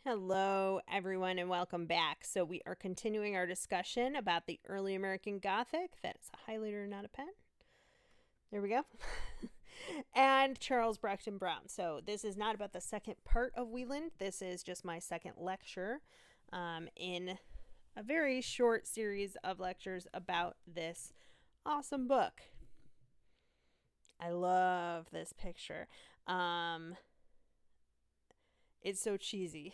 Hello, everyone, and welcome back. So, we are continuing our discussion about the early American Gothic. That is a highlighter, not a pen. There we go. And Charles Brockden Brown. So, this is not about the second part of Wieland. This is just my second lecture in a very short series of lectures about this awesome book. I love this picture. It's so cheesy.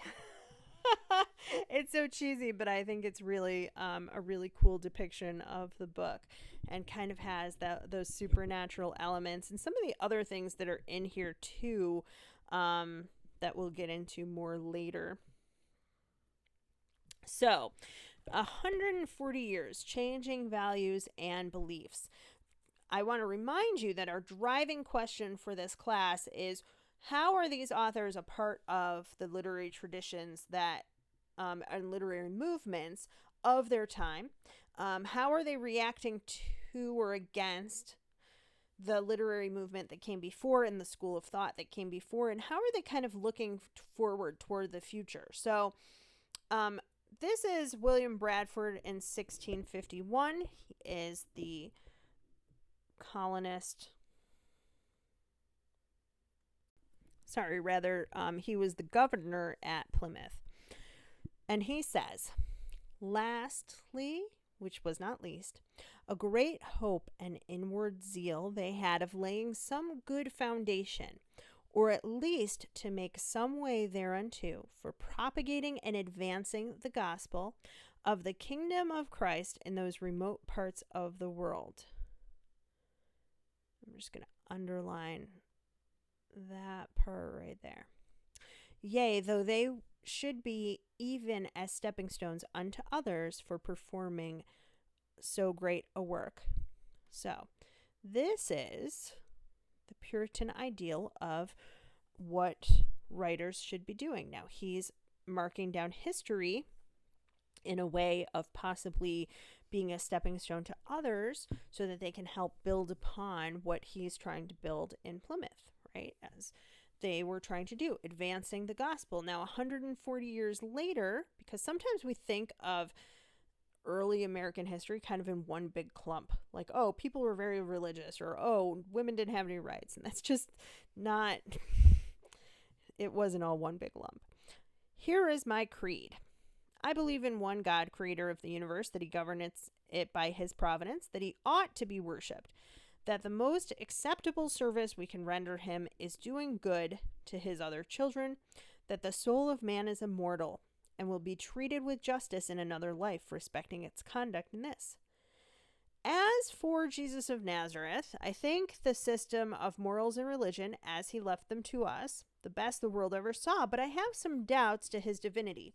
It's so cheesy, but I think it's really a really cool depiction of the book, and kind of has those supernatural elements and some of the other things that are in here too, that we'll get into more later. So, 140 years, changing values and beliefs. I want to remind you that our driving question for this class is, how are these authors a part of the literary traditions that and literary movements of their time? How are they reacting to or against the literary movement that came before and the school of thought that came before? And how are they kind of looking forward toward the future? So this is William Bradford in 1651. He is the colonist. He was the governor at Plymouth. And he says, lastly, which was not least, a great hope and inward zeal they had of laying some good foundation, or at least to make some way thereunto, for propagating and advancing the gospel of the kingdom of Christ in those remote parts of the world. I'm just going to underline that part right there. Yea, though they should be even as stepping stones unto others for performing so great a work. So, this is the Puritan ideal of what writers should be doing. Now, he's marking down history in a way of possibly being a stepping stone to others so that they can help build upon what he's trying to build in Plymouth, right? As they were trying to do, advancing the gospel. Now, 140 years later, because sometimes we think of early American history kind of in one big clump, like, oh, people were very religious, or oh, women didn't have any rights. And that's just not, it wasn't all one big lump. Here is my creed. I believe in one God, creator of the universe, that he governs it by his providence, that he ought to be worshipped, that the most acceptable service we can render him is doing good to his other children, that the soul of man is immortal and will be treated with justice in another life, respecting its conduct in this. As for Jesus of Nazareth, I think the system of morals and religion, as he left them to us, the best the world ever saw, but I have some doubts to his divinity,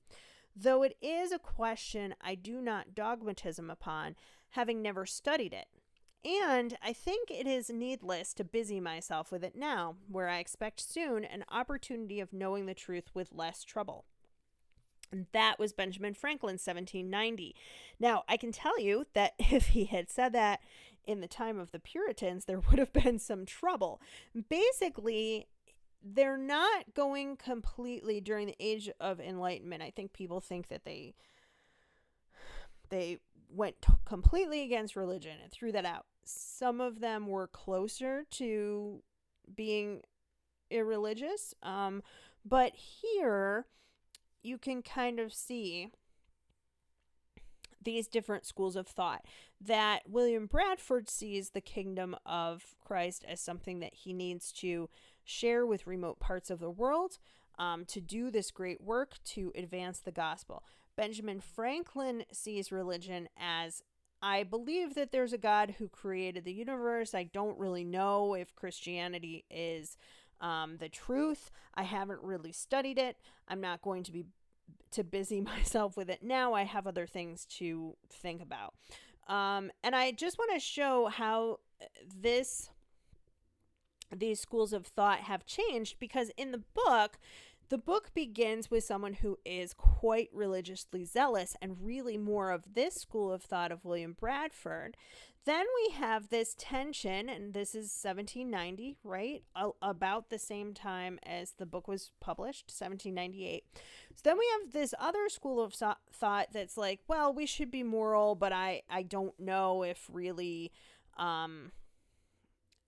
though it is a question I do not dogmatism upon, having never studied it. And I think it is needless to busy myself with it now, where I expect soon an opportunity of knowing the truth with less trouble. And that was Benjamin Franklin, 1790. Now, I can tell you that if he had said that in the time of the Puritans, there would have been some trouble. Basically, they're not going completely during the age of Enlightenment. I think people think that they went completely against religion and threw that out. Some of them were closer to being irreligious, but here you can kind of see these different schools of thought. That William Bradford sees the kingdom of Christ as something that he needs to share with remote parts of the world, to do this great work to advance the gospel. Benjamin Franklin sees religion as, I believe that there's a God who created the universe. I don't really know if Christianity is the truth. I haven't really studied it. I'm not going to busy myself with it now. I have other things to think about. And I just want to show how these schools of thought have changed, because in the book, The book begins with someone who is quite religiously zealous and really more of this school of thought of William Bradford. Then we have this tension, and this is 1790, right? About the same time as the book was published, 1798. So then we have this other school of thought that's like, well, we should be moral, but I don't know if really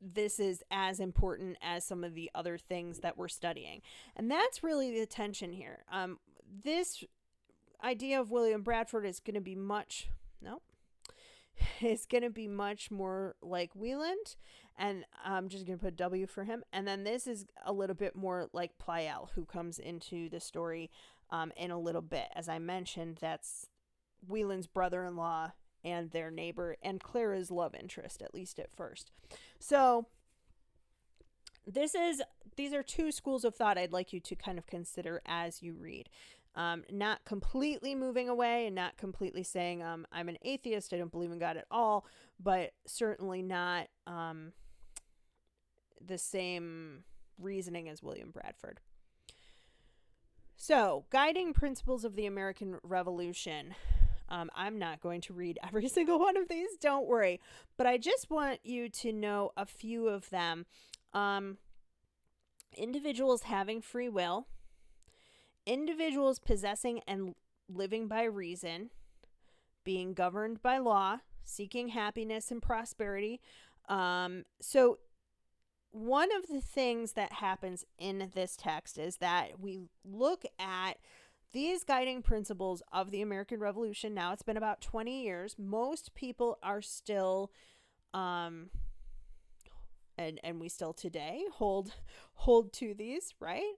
this is as important as some of the other things that we're studying. And that's really the tension here. This idea of William Bradford is going to be much more like Wieland, and I'm just going to put a W for him. And then this is a little bit more like Pleyel, who comes into the story in a little bit. As I mentioned, that's Wieland's brother-in-law and their neighbor, and Clara's love interest, at least at first. So these are two schools of thought I'd like you to kind of consider as you read. Not completely moving away and not completely saying I'm an atheist, I don't believe in God at all, but certainly not the same reasoning as William Bradford. So, guiding principles of the American Revolution. I'm not going to read every single one of these, don't worry. But I just want you to know a few of them. Individuals having free will. Individuals possessing and living by reason. Being governed by law. Seeking happiness and prosperity. So one of the things that happens in this text is that we look at these guiding principles of the American Revolution. Now it's been about 20 years. Most people are still, and we still today hold to these, right?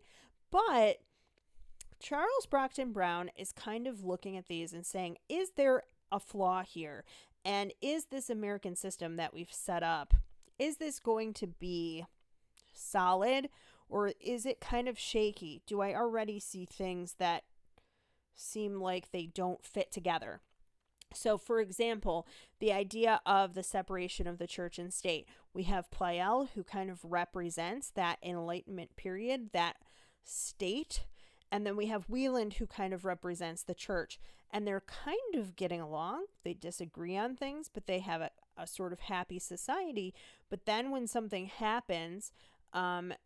But Charles Brockden Brown is kind of looking at these and saying, is there a flaw here? And is this American system that we've set up, is this going to be solid, or is it kind of shaky? Do I already see things that seem like they don't fit together? So, for example, the idea of the separation of the church and state. We have Pleyel, who kind of represents that Enlightenment period, that state. And then we have Wieland, who kind of represents the church. And they're kind of getting along. They disagree on things, but they have a sort of happy society. But then when something happens,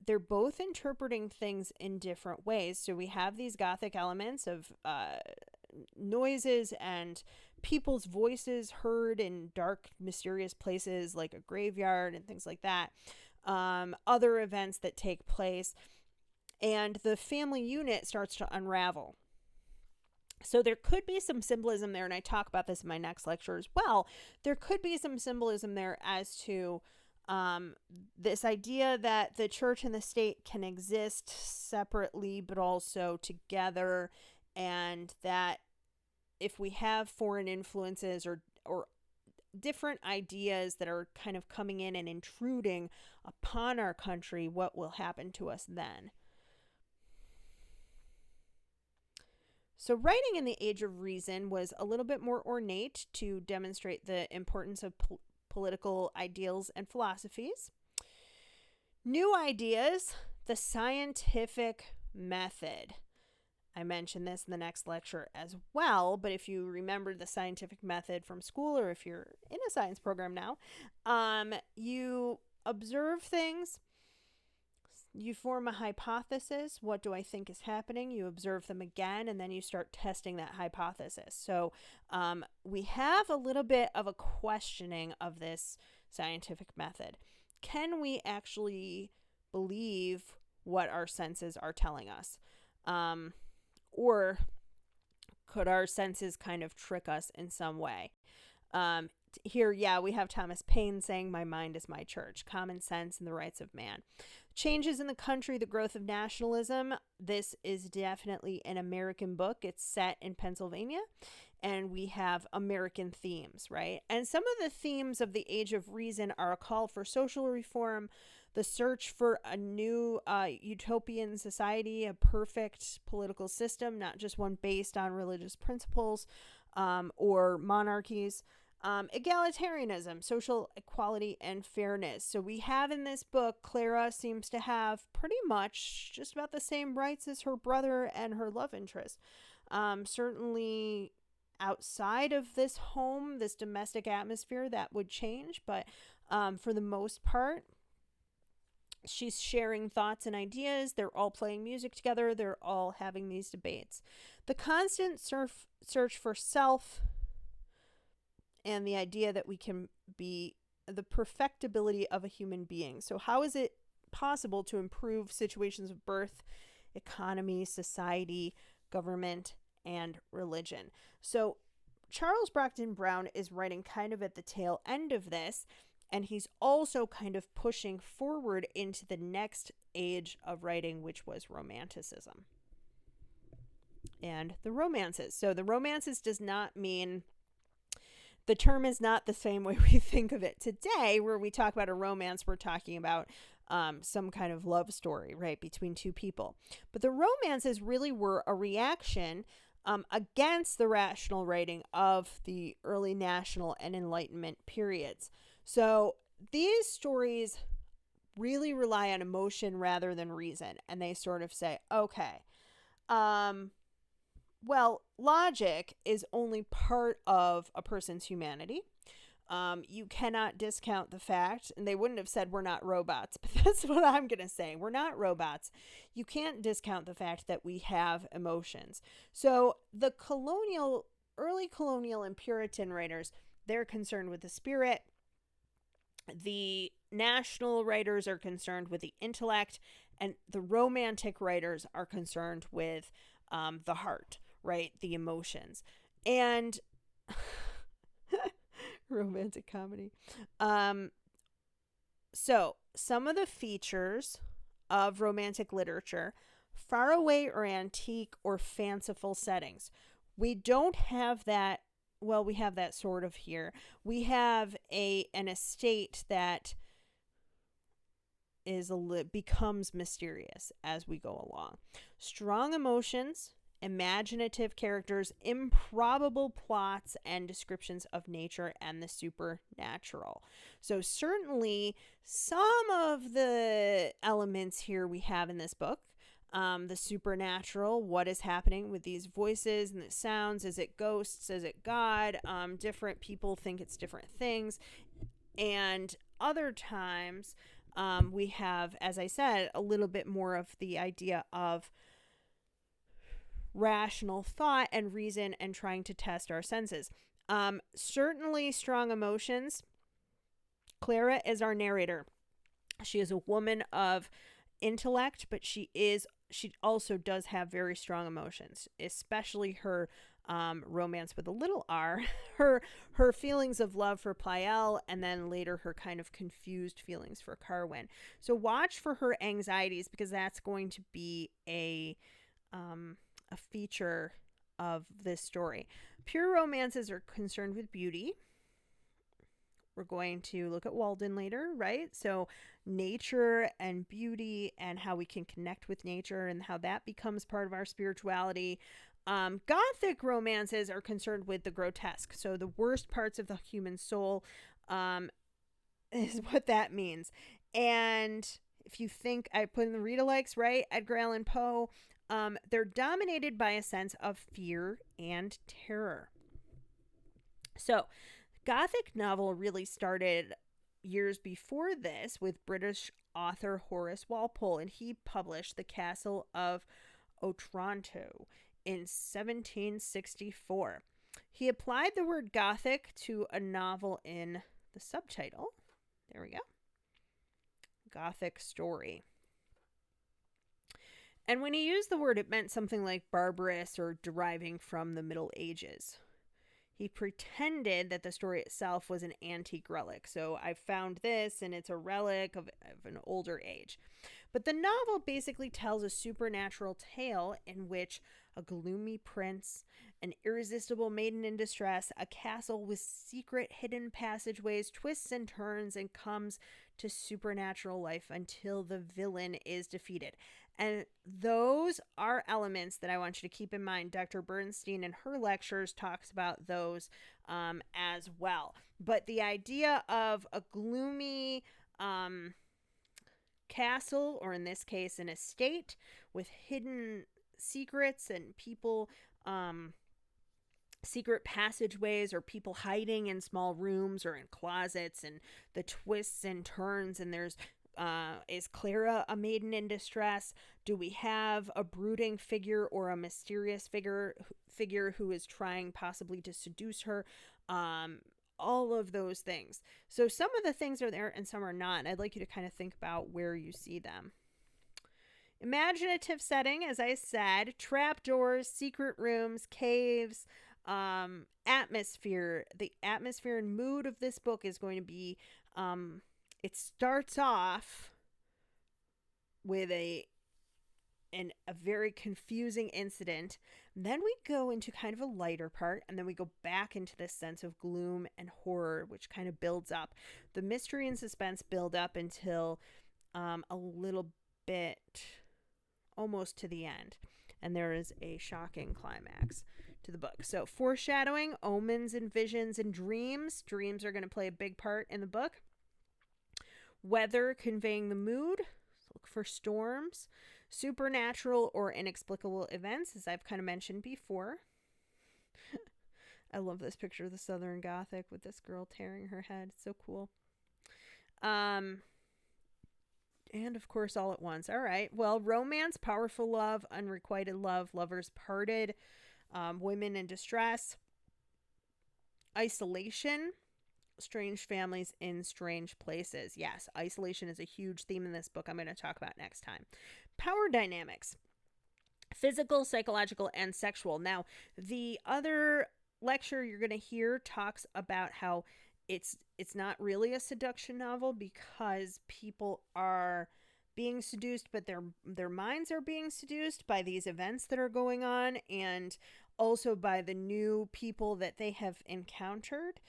they're both interpreting things in different ways. So we have these Gothic elements of noises and people's voices heard in dark, mysterious places like a graveyard and things like that. Other events that take place. And the family unit starts to unravel. So there could be some symbolism there, and I talk about this in my next lecture as well. There could be some symbolism there as to this idea that the church and the state can exist separately but also together, and that if we have foreign influences or different ideas that are kind of coming in and intruding upon our country, what will happen to us then? So writing in the Age of Reason was a little bit more ornate to demonstrate the importance of political ideals and philosophies. New ideas, the scientific method. I mentioned this in the next lecture as well, but if you remember the scientific method from school, or if you're in a science program now, you observe things. You form a hypothesis. What do I think is happening? You observe them again, and then you start testing that hypothesis. So we have a little bit of a questioning of this scientific method. Can we actually believe what our senses are telling us? Or could our senses kind of trick us in some way? Here, we have Thomas Paine saying, "My mind is my church, common sense and the rights of man." Changes in the country, the growth of nationalism. This is definitely an American book. It's set in Pennsylvania, and we have American themes, right? And some of the themes of the Age of Reason are a call for social reform, the search for a new utopian society, a perfect political system, not just one based on religious principles or monarchies. Egalitarianism, social equality, and fairness. So we have in this book, Clara seems to have pretty much just about the same rights as her brother and her love interest. Certainly outside of this home, this domestic atmosphere, that would change. But for the most part, she's sharing thoughts and ideas. They're all playing music together. They're all having these debates. The constant search for self and the idea that we can be the perfectibility of a human being. So how is it possible to improve situations of birth, economy, society, government, and religion? So Charles Brockden Brown is writing kind of at the tail end of this, and he's also kind of pushing forward into the next age of writing, which was Romanticism and the romances. So the romances does not mean, the term is not the same way we think of it today, where we talk about a romance, we're talking about some kind of love story, right, between two people. But the romances really were a reaction against the rational writing of the early National and Enlightenment periods. So these stories really rely on emotion rather than reason. And they sort of say, okay, well, logic is only part of a person's humanity. You cannot discount the fact, and they wouldn't have said we're not robots, but that's what I'm going to say. We're not robots. You can't discount the fact that we have emotions. So the early colonial and Puritan writers, they're concerned with the spirit. The national writers are concerned with the intellect, and the romantic writers are concerned with the heart, right? The emotions. And romantic comedy. So some of the features of romantic literature: faraway or antique or fanciful settings. We don't have that. Well, we have that sort of here. We have an estate that becomes mysterious as we go along. Strong emotions, imaginative characters, improbable plots, and descriptions of nature and the supernatural. So certainly some of the elements here we have in this book. The supernatural, what is happening with these voices and the sounds? Is it ghosts? Is it God? Different people think it's different things. And other times we have, as I said, a little bit more of the idea of rational thought and reason and trying to test our senses. Certainly strong emotions. Clara is our narrator. She is a woman of intellect, but she also does have very strong emotions, especially her romance with a little r, her feelings of love for Pleyel, and then later her kind of confused feelings for Carwyn. So watch for her anxieties, because that's going to be a feature of this story. Pure romances are concerned with beauty. We're going to look at Walden later, right? So nature and beauty and how we can connect with nature and how that becomes part of our spirituality. Gothic romances are concerned with the grotesque. So the worst parts of the human soul is what that means. And if you think, I put in the read-alikes, right? Edgar Allan Poe, they're dominated by a sense of fear and terror. So Gothic novel really started years before this with British author Horace Walpole, and he published The Castle of Otranto in 1764. He applied the word Gothic to a novel in the subtitle. There we go. Gothic story. And when he used the word, it meant something like barbarous or deriving from the Middle Ages. He pretended that the story itself was an antique relic. So I found this, and it's a relic of an older age. But the novel basically tells a supernatural tale in which a gloomy prince, an irresistible maiden in distress, a castle with secret hidden passageways, twists and turns, and comes to supernatural life until the villain is defeated. And those are elements that I want you to keep in mind. Dr. Bernstein in her lectures talks about those as well. But the idea of a gloomy castle, or in this case, an estate with hidden secrets and people, secret passageways, or people hiding in small rooms or in closets, and the twists and turns, and there's is Clara a maiden in distress? Do we have a brooding figure or a mysterious figure who is trying possibly to seduce her? All of those things. So some of the things are there and some are not. And I'd like you to kind of think about where you see them. Imaginative setting, as I said, trapdoors, secret rooms, caves, atmosphere. The atmosphere and mood of this book is going to be, it starts off with a very confusing incident. Then we go into kind of a lighter part, and then we go back into this sense of gloom and horror, which kind of builds up. The mystery and suspense build up until a little bit almost to the end, and there is a shocking climax to the book. So foreshadowing, omens and visions and dreams. Dreams are going to play a big part in the book. Weather conveying the mood. Look for storms. Supernatural or inexplicable events, as I've kind of mentioned before. I love this picture of the Southern Gothic with this girl tearing her head. It's so cool. And of course, all at once. All right. Well, romance, powerful love, unrequited love, lovers parted, women in distress, isolation, strange families in strange places. Yes, isolation is a huge theme in this book I'm going to talk about next time. Power dynamics, physical, psychological, and sexual. Now, the other lecture you're going to hear talks about how it's not really a seduction novel because people are being seduced, but their minds are being seduced by these events that are going on, and also by the new people that they have encountered.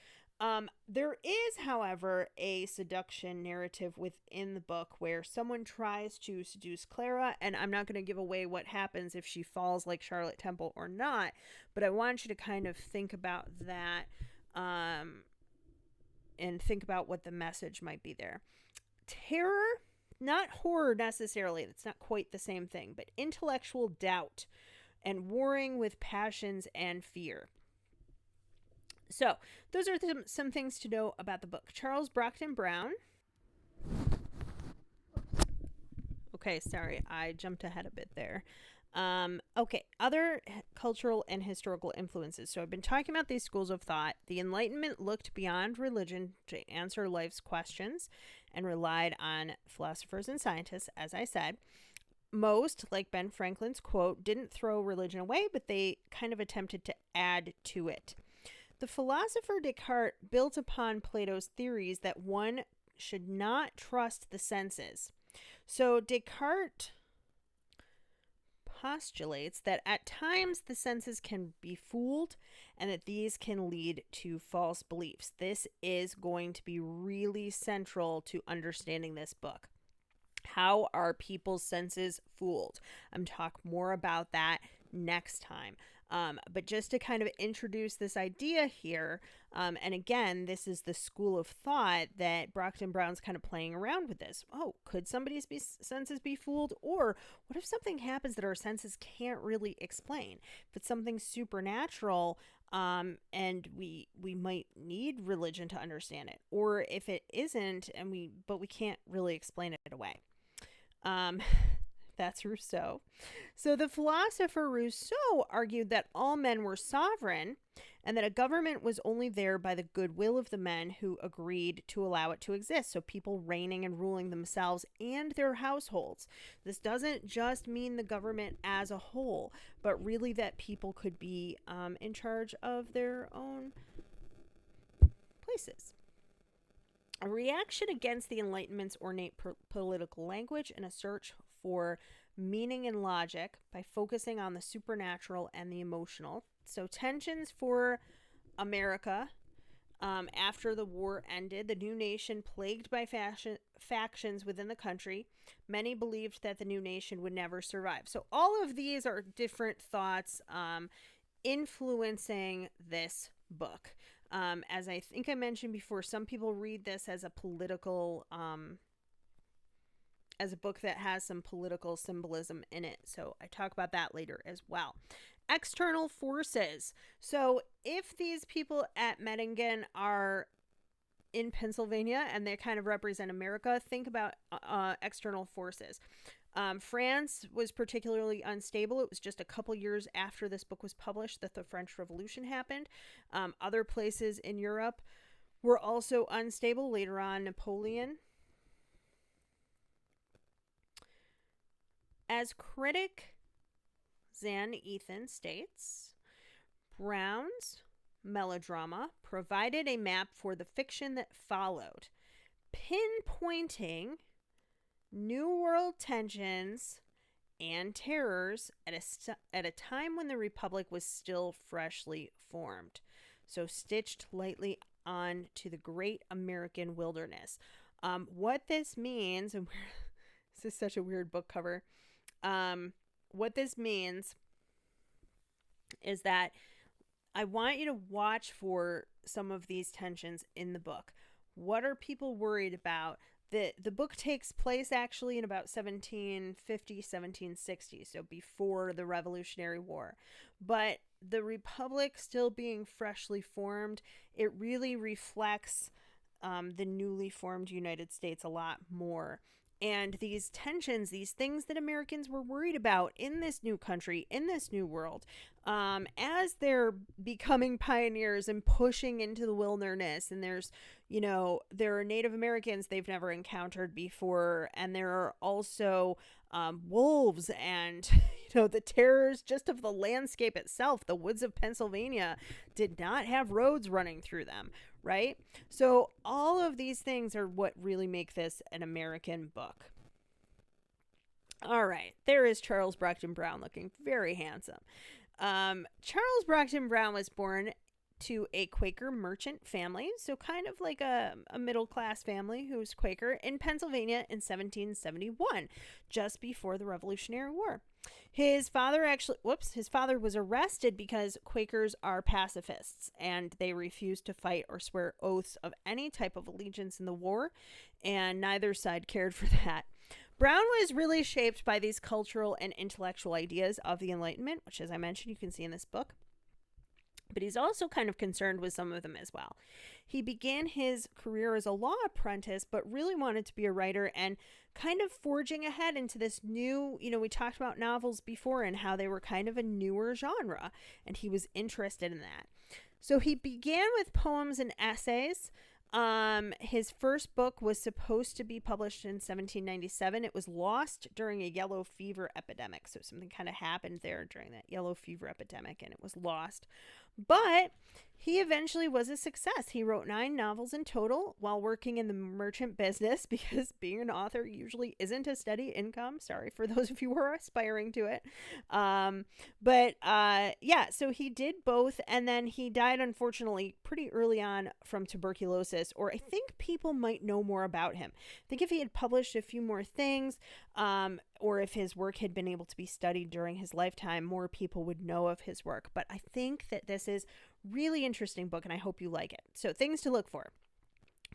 There is, however, a seduction narrative within the book where someone tries to seduce Clara, and I'm not going to give away what happens if she falls like Charlotte Temple or not, but I want you to kind of think about that, and think about what the message might be there. Terror, not horror necessarily, it's not quite the same thing, but intellectual doubt and warring with passions and fear. So, those are some things to know about the book. Charles Brockden Brown. Okay, sorry, I jumped ahead a bit there. Okay, other cultural and historical influences. So I've been talking about these schools of thought. The Enlightenment looked beyond religion to answer life's questions and relied on philosophers and scientists, as I said. Most, like Ben Franklin's quote, didn't throw religion away, but they kind of attempted to add to it. The philosopher Descartes built upon Plato's theories that one should not trust the senses. So Descartes postulates that at times the senses can be fooled and that these can lead to false beliefs. This is going to be really central to understanding this book. How are people's senses fooled? I'm talk more about that next time. But just to kind of introduce this idea here, and again, this is the school of thought that Brockden Brown's kind of playing around with this. Oh, could somebody's senses be fooled? Or what if something happens that our senses can't really explain? If it's something supernatural, and we might need religion to understand it. Or if it isn't, but we can't really explain it away. That's Rousseau. So the philosopher Rousseau argued that all men were sovereign and that a government was only there by the goodwill of the men who agreed to allow it to exist. So people reigning and ruling themselves and their households. This doesn't just mean the government as a whole, but really that people could be in charge of their own places. A reaction against the Enlightenment's ornate political language and a search for meaning and logic by focusing on the supernatural and the emotional. So tensions for America After the war ended, the new nation plagued by factions within the country. Many believed that the new nation would never survive. So all of these are different thoughts influencing this book. As I think I mentioned before, some people read this as a political, as a book that has some political symbolism in it. So I talk about that later as well. External forces. So if these people at Mettingen are in Pennsylvania and they kind of represent America, think about external forces. France was particularly unstable. It was just a couple years after this book was published that the French Revolution happened. Other places in Europe were also unstable. Later on, Napoleon. As critic Zan Ethan states, Brown's melodrama provided a map for the fiction that followed, pinpointing New World tensions and terrors at a time when the Republic was still freshly formed. So stitched lightly on to the great American wilderness. What this means, and this is such a weird book cover, what this means is that I want you to watch for some of these tensions in the book. What are people worried about? The book takes place actually in about 1750, 1760, so before the Revolutionary War. But the Republic still being freshly formed, it really reflects the newly formed United States a lot more. And these tensions, these things that Americans were worried about in this new country, in this new world, as they're becoming pioneers and pushing into the wilderness, and there are Native Americans they've never encountered before, and there are also wolves and, the terrors just of the landscape itself. The woods of Pennsylvania did not have roads running through them, right? So all of these things are what really make this an American book. All right, there is Charles Brockden Brown looking very handsome. Charles Brockden Brown was born to a Quaker merchant family, so kind of like a middle-class family who's Quaker, in Pennsylvania in 1771, just before the Revolutionary War. His father was arrested because Quakers are pacifists and they refuse to fight or swear oaths of any type of allegiance in the war, and neither side cared for that. Brown was really shaped by these cultural and intellectual ideas of the Enlightenment, which, as I mentioned, you can see in this book. But he's also kind of concerned with some of them as well. He began his career as a law apprentice, but really wanted to be a writer and kind of forging ahead into this new, we talked about novels before and how they were kind of a newer genre, and he was interested in that. So he began with poems and essays. His first book was supposed to be published in 1797. It was lost during a yellow fever epidemic. So something kind of happened there during that yellow fever epidemic, and it was lost. But he eventually was a success. He wrote 9 novels in total while working in the merchant business, because being an author usually isn't a steady income. Sorry for those of you who are aspiring to it. So he did both, and then he died, unfortunately, pretty early on from tuberculosis, or I think people might know more about him. I think if he had published a few more things, or if his work had been able to be studied during his lifetime, more people would know of his work. But I think that this is really interesting book, and I hope you like it. So things to look for: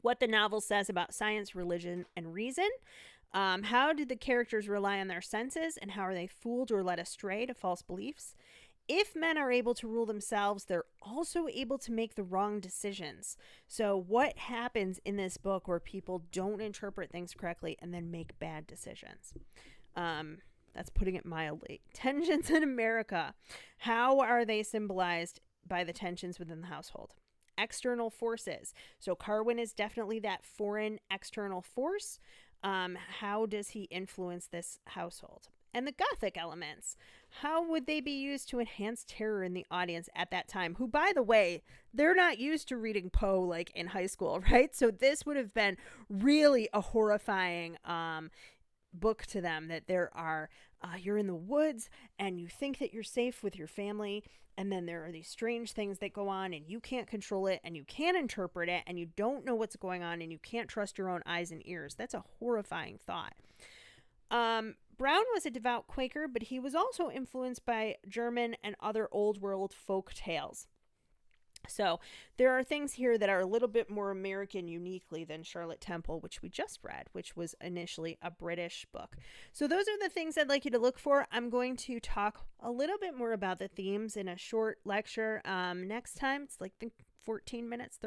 what the novel says about science, religion, and reason. How did the characters rely on their senses, and how are they fooled or led astray to false beliefs? If men are able to rule themselves, they're also able to make the wrong decisions. So what happens in this book where people don't interpret things correctly and then make bad decisions? That's putting it mildly. Tensions in America. How are they symbolized by the tensions within the household? External forces. So Carwin is definitely that foreign external force. How does he influence this household? And the Gothic elements. How would they be used to enhance terror in the audience at that time? Who, by the way, they're not used to reading Poe like in high school, right? So this would have been really a horrifying book to them, that there are you're in the woods and you think that you're safe with your family, and then there are these strange things that go on and you can't control it and you can't interpret it and you don't know what's going on and you can't trust your own eyes and ears. That's a horrifying thought. Brown was a devout Quaker, but he was also influenced by German and other old world folk tales. So there are things here that are a little bit more American uniquely than Charlotte Temple, which we just read, which was initially a British book. So those are the things I'd like you to look for. I'm going to talk a little bit more about the themes in a short lecture next time. It's like 14 minutes.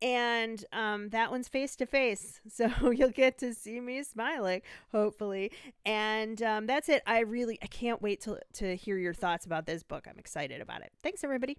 And that one's face to face. So you'll get to see me smiling, hopefully. And that's it. I can't wait to hear your thoughts about this book. I'm excited about it. Thanks, everybody.